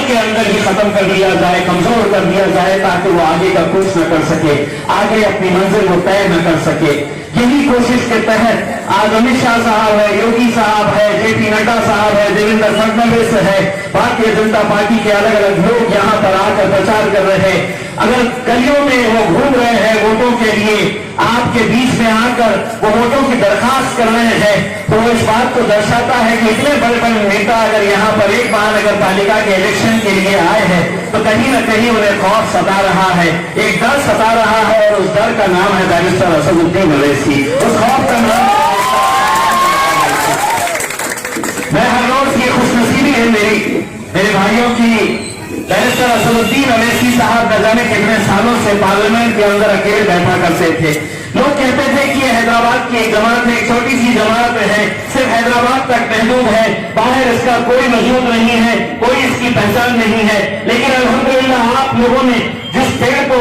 के अंदर ही खत्म कर दिया जाए, कमजोर कर दिया जाए, ताकि वो आगे का कुछ न कर सके, आगे अपनी मंजिल को तय न कर सके। यही कोशिश के तहत आज अमित शाह साहब है, योगी साहब है, जेपी नड्डा साहब है, देवेंद्र फडणवीस है, भारतीय जनता पार्टी के अलग अलग लोग यहाँ पर आकर प्रचार कर रहे हैं। अगर गलियों में वो घूम रहे हैं वोटों के लिए, आपके बीच में आकर वो वोटों की दरखास्त कर रहे हैं, तो इस बात को दर्शाता है कि इतने बड़े बड़े नेता अगर यहाँ पर एक महानगर पालिका के इलेक्शन के लिए आए हैं, तो कहीं न कहीं उन्हें खौफ सता रहा है, एक डर सता रहा है, और उस डर का नाम है बैरिस्टर असदुद्दीन ओवैसी। उस खौफ का नाम मैं हर रोज की खुशनसीबी है मेरे भाइयों की, बैरिस्टर असदुद्दीन ओवैसी साहब न जाने कितने सालों से पार्लियामेंट के अंदर अकेले बैठा करते थे। लोग कहते थे कि ये हैदराबाद की एक जमात है, एक छोटी सी जमात है, सिर्फ हैदराबाद तक महदूद है, बाहर इसका कोई वजूद नहीं है, कोई इसकी पहचान नहीं है। लेकिन अल्हम्दुलिल्लाह आप लोगों ने जिस पेड़ को,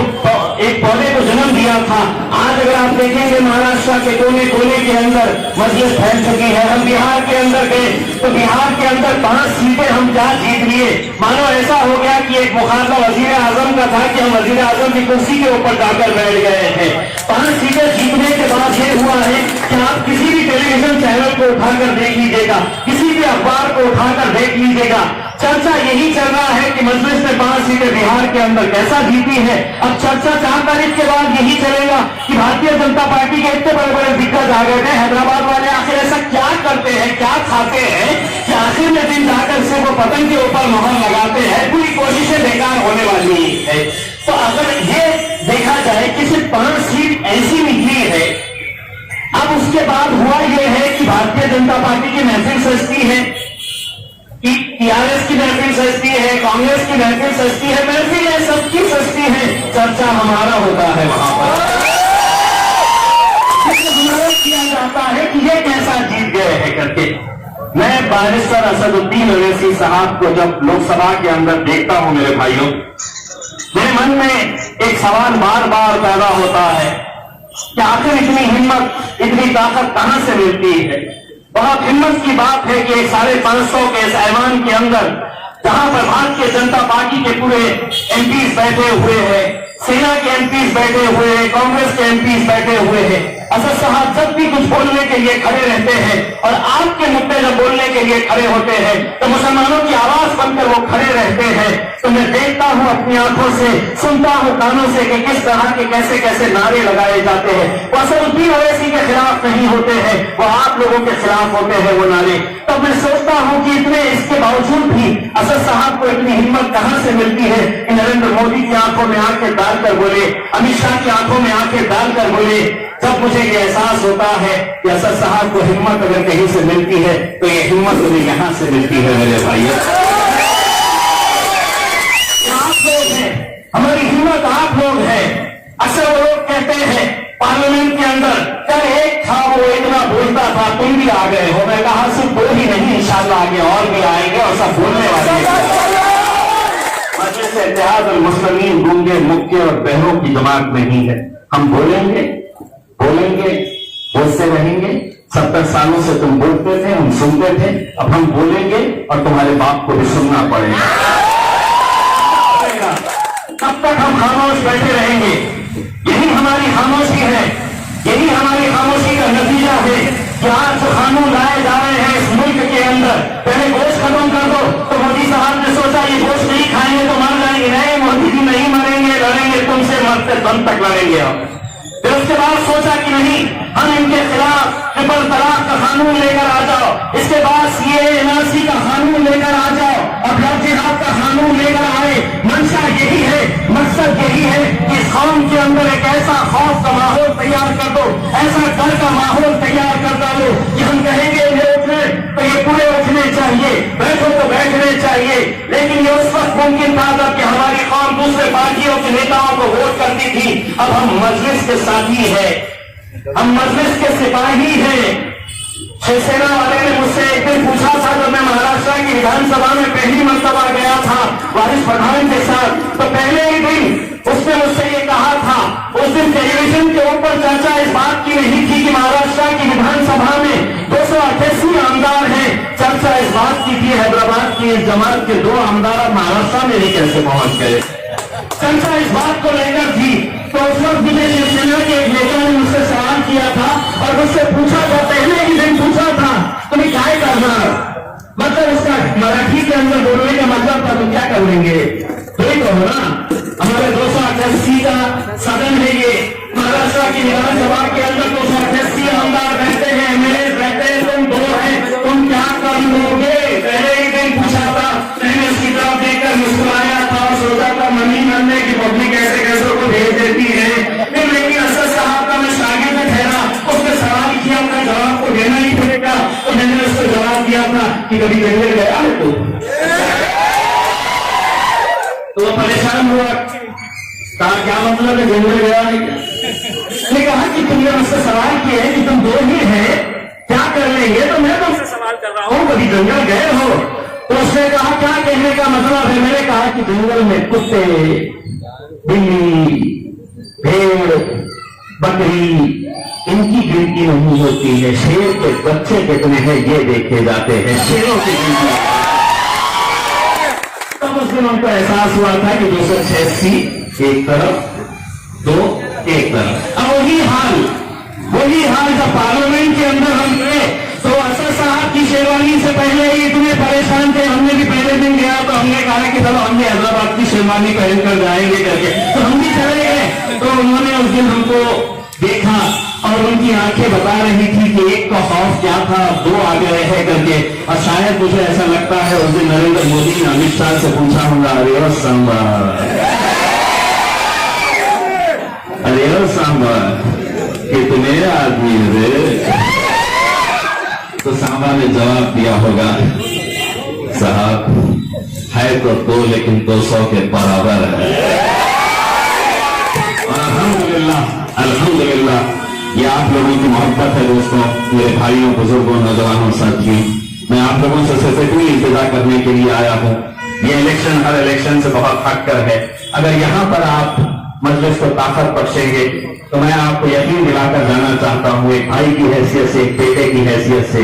एक पौधे को जन्म दिया था, आज अगर आप देखेंगे महाराष्ट्र के कोने कोने के अंदर मजलिस फैल चुकी है। हम बिहार के अंदर गए तो बिहार के अंदर 5 सीटें हम क्या जीत लिए, मानो ऐसा हो गया कि एक मुकाबला वजीर आजम का था कि हम वजीर आजम की कुर्सी के ऊपर जाकर बैठ गए हैं। 5 सीटें जीतने के बाद ये हुआ है कि आप किसी भी टेलीविजन चैनल को उठाकर देख लीजिएगा, किसी भी अखबार को उठाकर देख लीजिएगा, चर्चा यही चल रहा है कि मजलिस ने 5 सीटें बिहार के अंदर कैसा जीती है। अब चर्चा 4 तारीख के बाद यही चलेगा कि भारतीय जनता पार्टी के इतने बड़े बड़े दिग्गज आ गए थे, हैदराबाद वाले आखिर ऐसा क्या करते हैं, क्या खाते हैं कि आखिर में दिन जाकर से वो पतंग के ऊपर मोहर लगाते हैं। पूरी कोशिशें बेकार होने वाली है। तो अगर ये देखा जाए कि सिर्फ 5 सीट ऐसी निकली है, अब उसके बाद हुआ यह है कि भारतीय जनता पार्टी की महफिल सजती है, कि टीआरएस की महफिल सजती है, कांग्रेस की महफिल सजती है, महफिल है सबकी सजती है, चर्चा हमारा होता है वहां पर। किया जाता है कि ये कैसा जीत गए हैं करके। मैं बैरिस्टर असदुद्दीन ओवैसी साहब को जब लोकसभा के अंदर देखता हूं मेरे भाइयों, मेरे मन में एक सवाल बार बार पैदा होता है कि आखिर इतनी हिम्मत, इतनी ताकत कहां से मिलती है। बहुत हिम्मत की बात है कि 550 के इस ऐवान के अंदर जहां पर भारतीय जनता पार्टी के पूरे एमपीज बैठे हुए हैं, सेना के एमपीज बैठे हुए हैं, कांग्रेस के एमपीज बैठे हुए हैं, असद साहब जब भी कुछ बोलने के लिए खड़े रहते हैं और आपके मुद्दे जब बोलने के लिए खड़े होते हैं तो मुसलमानों की आवाज बनकर वो खड़े रहते हैं। तो मैं देखता हूं अपनी आंखों से, सुनता हूं कानों से कि किस तरह के कैसे कैसे नारे लगाए जाते हैं। वो असदुद्दीन ओवैसी के खिलाफ नहीं होते हैं, वो आप लोगों के खिलाफ होते हैं वो नारे। तो मैं सोचता हूं कि इतने इसके बावजूद भी असद साहब को इतनी हिम्मत कहां से मिलती है कि नरेंद्र मोदी की आंखों में आंखें डालकर बोले, अमित शाह की आंखों में आंखें डालकर बोले। जब मुझे ये एहसास होता है कि असद साहब को हिम्मत अगर कहीं से मिलती है तो ये हिम्मत उन्हें यहां से मिलती है मेरे भाइयों। आप लोग हैं, हमारी हिम्मत आप लोग हैं। अक्सर वो लोग कहते हैं पार्लियामेंट के अंदर, कल एक था वो इतना बोलता था, तुम भी आ गए हो। मैं कहा सिर्फ 2 ही नहीं, इंशाल्लाह आगे और भी आएंगे और सब बोलने वाले हैं। मजलिस इत्तेहाद अल मुस्लिमीन गूंगे, मुक्के और बहरों की जमात नहीं है। हम बोलेंगे, बोलते रहेंगे। 70 सालों से तुम बोलते थे, हम सुनते थे, अब हम बोलेंगे और तुम्हारे बाप को भी सुनना पड़ेगा। तब तक हम खामोश बैठे रहेंगे। यही हमारी खामोशी है, यही हमारी खामोशी का नतीजा है कि आज जो कानून लाए जा रहे हैं इस मुल्क के अंदर, पहले गोश्त खत्म कर दो। तो मोदी साहब ने सोचा ये गोश्त नहीं खाएंगे तो मर जाएंगे। नहीं मोदी जी, नहीं मरेंगे, लड़ेंगे तुमसे, मरते दम तक लड़ेंगे हम। फिर उसके बाद सोचा कि नहीं, हम इनके खिलाफ ट्रिपल तलाक का कानून लेकर आ जाओ, इसके बाद CAA का कानून लेकर आ जाओ और लव जिहाद का कानून लेकर आए। मंशा यही है, मकसद यही है कि इस कौम के अंदर एक ऐसा खौफ का माहौल तैयार कर दो, ऐसा डर का माहौल तैयार कर डालो कि हम कहेंगे ये उठने तो ये पूरे उठने चाहिए, बैठो तो बैठने चाहिए। लेकिन ये उस वक्त मुमकिन था जबकि हमारी कौम दूसरे पार्टियों के नेताओं को वोट करती थी। अब हम मजलिस के साथी है, हम मजलिस के सिपाही हैं। शिवसेना वाले ने मुझसे एक दिन पूछा था जब मैं महाराष्ट्र की विधानसभा में पहली मर्तबा गया था वारिस पठान के साथ, तो पहले ही दिन उसने मुझसे ये कहा था। उस दिन टेलीविजन के ऊपर चर्चा इस बात की नहीं थी कि महाराष्ट्र की विधानसभा में 288 आमदार हैं, चर्चा इस बात की थी, हैदराबाद की कि इस जमात के 2 आमदार महाराष्ट्र में भी कैसे पहुंच गए। चर्चा इस बात को लेकर थी तो उस वक्त मुझे शिवसेना के एक नेता ने मुझसे सवाल किया था और मुझसे पूछा था, पहले ही दिन पूछा था तुम्हें क्या करना, मतलब उसका मराठी के अंदर बोलने का मतलब था तुम क्या कर लेंगे। तो ही कहो ना, हमारे 288 का सदन है ये, महाराष्ट्र की विधानसभा के अंदर 288 आमदार रहते हैं, एमएलए रहते हैं, तुम 2 हैं, तुम क्या कर लोगे। पहले ही दिन पूछा था, मैंने उसकी तरफ देखकर मुस्कुराया था और सोचा था मनी करने की पब्लिक ऐसे कैसे को भेज देती है। फिर लेकिन असद साहब का मैं शागिर्द में ठहरा, उसने सवाल किया, अपना जवाब को देना ही पड़ेगा। तो मैंने उसको जवाब दिया था कि कभी जंगल गया है तो वो परेशान हुआ, कहा क्या मतलब है जंगल गया है। मैंने कहा कि तुमने मुझसे सवाल किया है कि तुम 2 ही हैं, क्या कर लेंगे, तो मैं तुमसे सवाल कर रहा हूं कभी जंगल गए हो। तो उसने कहा क्या कहने का मतलब है। मैंने कहा कि जंगल में कुत्ते, बिल्ली, भेड़, बकरी, इनकी गिनती नहीं होती है, शेर के बच्चे कितने हैं ये देखे जाते हैं, शेरों की गिनती। तब उस दिन उनको एहसास हुआ था कि 286 एक तरफ, 2 एक तरफ। अब वही हाल जब पार्लियामेंट के अंदर हम गए तो असद साहब की शेरवानी से पहले ही इतने परेशान थे। हमने भी पहले दिन गया तो हमने कहा कि चलो हमने हैदराबाद की शेरवानी पहनकर जाएंगे करके, तो हम भी चले गए। तो उन्होंने उस दिन हमको देखा और उनकी आंखें बता रही थी कि एक का खौफ क्या था, 2 आ गए हैं करके। और शायद मुझे ऐसा लगता है उस दिन नरेंद्र मोदी ने अमित शाह से पूछा होगा, अरे सांबा कि तू मेरा आदमी है। तो सांबा ने जवाब दिया होगा, साहब है तो 2 लेकिन 200 के बराबर है। और अल्हम्दुलिल्लाह ये आप लोगों की मोहब्बत है दोस्तों, मेरे भाइयों, बुजुर्गों, नौजवानों, साथियों, मैं आप लोगों से स्पेसिफिकली इंतजार करने के लिए आया हूं। ये इलेक्शन हर इलेक्शन से बहुत हटकर है। अगर यहां पर आप मजलिस को ताकत बख्शेंगे तो मैं आपको यकीन दिलाकर जाना चाहता हूं, एक भाई की हैसियत से, एक बेटे की हैसियत से,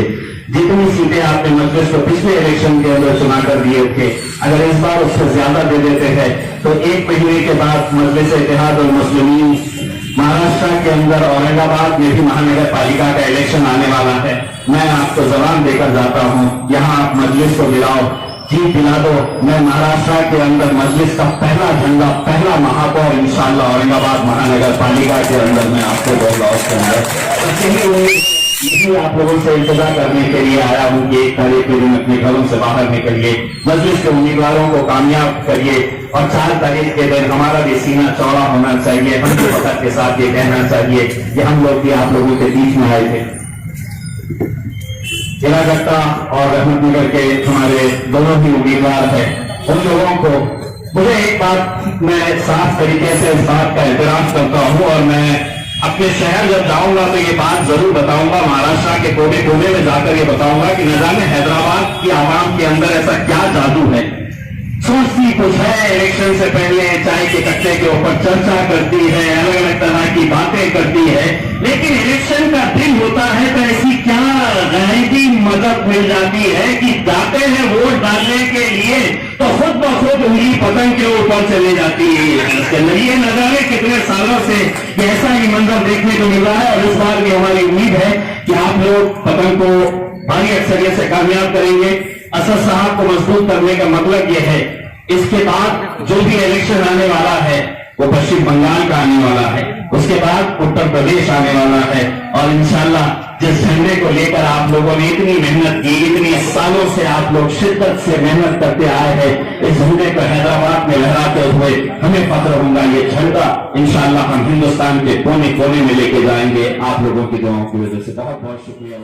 जितनी सीटें आपने मजलिस को पिछले इलेक्शन के अंदर चुना कर दिए थे, अगर इस बार उससे ज्यादा दे देते हैं तो 1 महीने के बाद मजलिस इत्तेहाद और मुस्लिमीन महाराष्ट्र के अंदर औरंगाबाद में भी महानगर पालिका का इलेक्शन आने वाला है। मैं आपको जबान देकर जाता हूं, यहां आप मजलिस को दिलाओ, जीत दिला दो। मैं महाराष्ट्र के अंदर मजलिस का पहला झंडा, पहला महापौर इंशाअल्लाह औरंगाबाद महानगर पालिका के अंदर मैं आपको दूंगा। उसके अंदर यही आप लोगों से इंतजार करने के लिए आया हूं कि 1 तारीख के दिन अपने घरों से बाहर निकलिए, मजलिस के उम्मीदवारों को कामयाब करिए और 4 तारीख के दिन हमारा भी सीना चौड़ा होना चाहिए। हम भी वक्त के साथ ये कहना चाहिए कि हम लोग भी आप लोगों के बीच में आए थे। जिलागट्टा और रहमतनगर के हमारे दोनों ही उम्मीदवार हैं, उन लोगों को मुझे एक बात मैं साफ तरीके से इस बात का एतराफ करता हूं और मैं अपने शहर जब जाऊंगा तो ये बात जरूर बताऊंगा, महाराष्ट्र के कोने कोने में जाकर ये बताऊंगा कि न जाने हैदराबाद की आवाम के अंदर ऐसा क्या जादू है, सोचती कुछ है, इलेक्शन से पहले चाय के कट्टे के ऊपर चर्चा करती है, अलग अलग तरह की बातें करती है, लेकिन इलेक्शन का दिन होता है तो ऐसी क्या गैबी मदद मिल जाती है कि जाते हैं वोट डालने के लिए तो खुद ब खुद उंगली पतंग के ऊपर चली जाती है। इसके नए नजारे कितने सालों से ऐसा ही मंजर देखने को मिल रहा है और इस बार भी हमारी उम्मीद है कि आप लोग पतंग को भारी अक्सरियत से कामयाब करेंगे। असद साहब को मजबूत करने का मतलब यह है, इसके बाद जो भी इलेक्शन आने वाला है वो पश्चिम बंगाल का आने वाला है, उसके बाद उत्तर प्रदेश आने वाला है और इंशाल्लाह जिस झंडे को लेकर आप लोगों ने इतनी मेहनत की, इतने सालों से आप लोग शिद्दत से मेहनत करते आए हैं, इस झंडे को हैदराबाद में लहराते हुए हमें फख्र होगा। ये झंडा इंशाल्लाह हम हिंदुस्तान के कोने कोने में लेके जाएंगे आप लोगों की दुआओं की वजह से। बहुत बहुत शुक्रिया।